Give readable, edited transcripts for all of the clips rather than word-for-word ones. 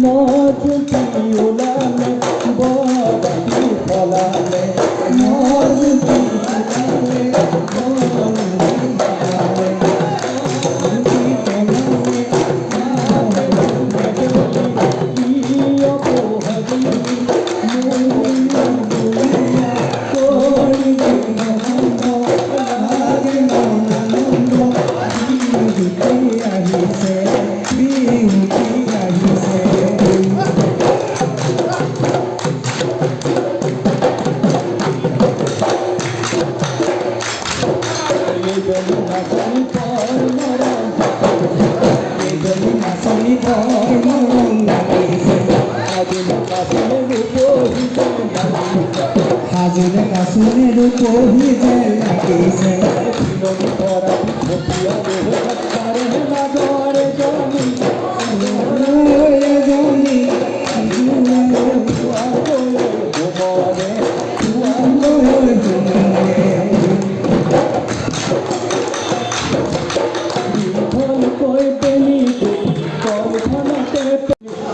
মজুতি উলালে বড়ি ফলালে মজুতি উলালে বড়ি ফলালে হাজুরে কাসুরের কহিতে লাগিছে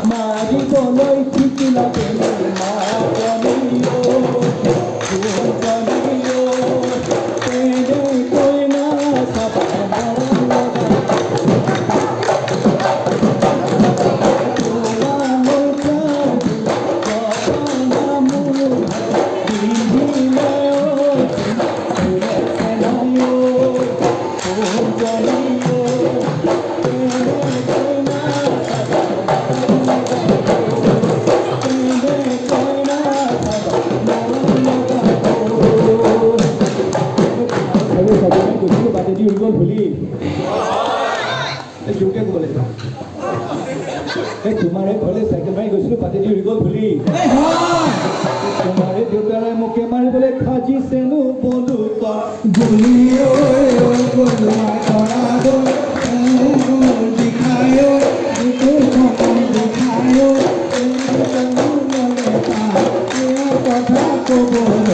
মারি বলই ঠিক লাগে মা तुम्हारे घरे साइकिल मारी गई पातेजी उड़ी गल भूली तुम्हारे देवतारा मुखे मारी बोले खाजी सेनु बोलू भूली दिखायो दिखायो कथा को बोल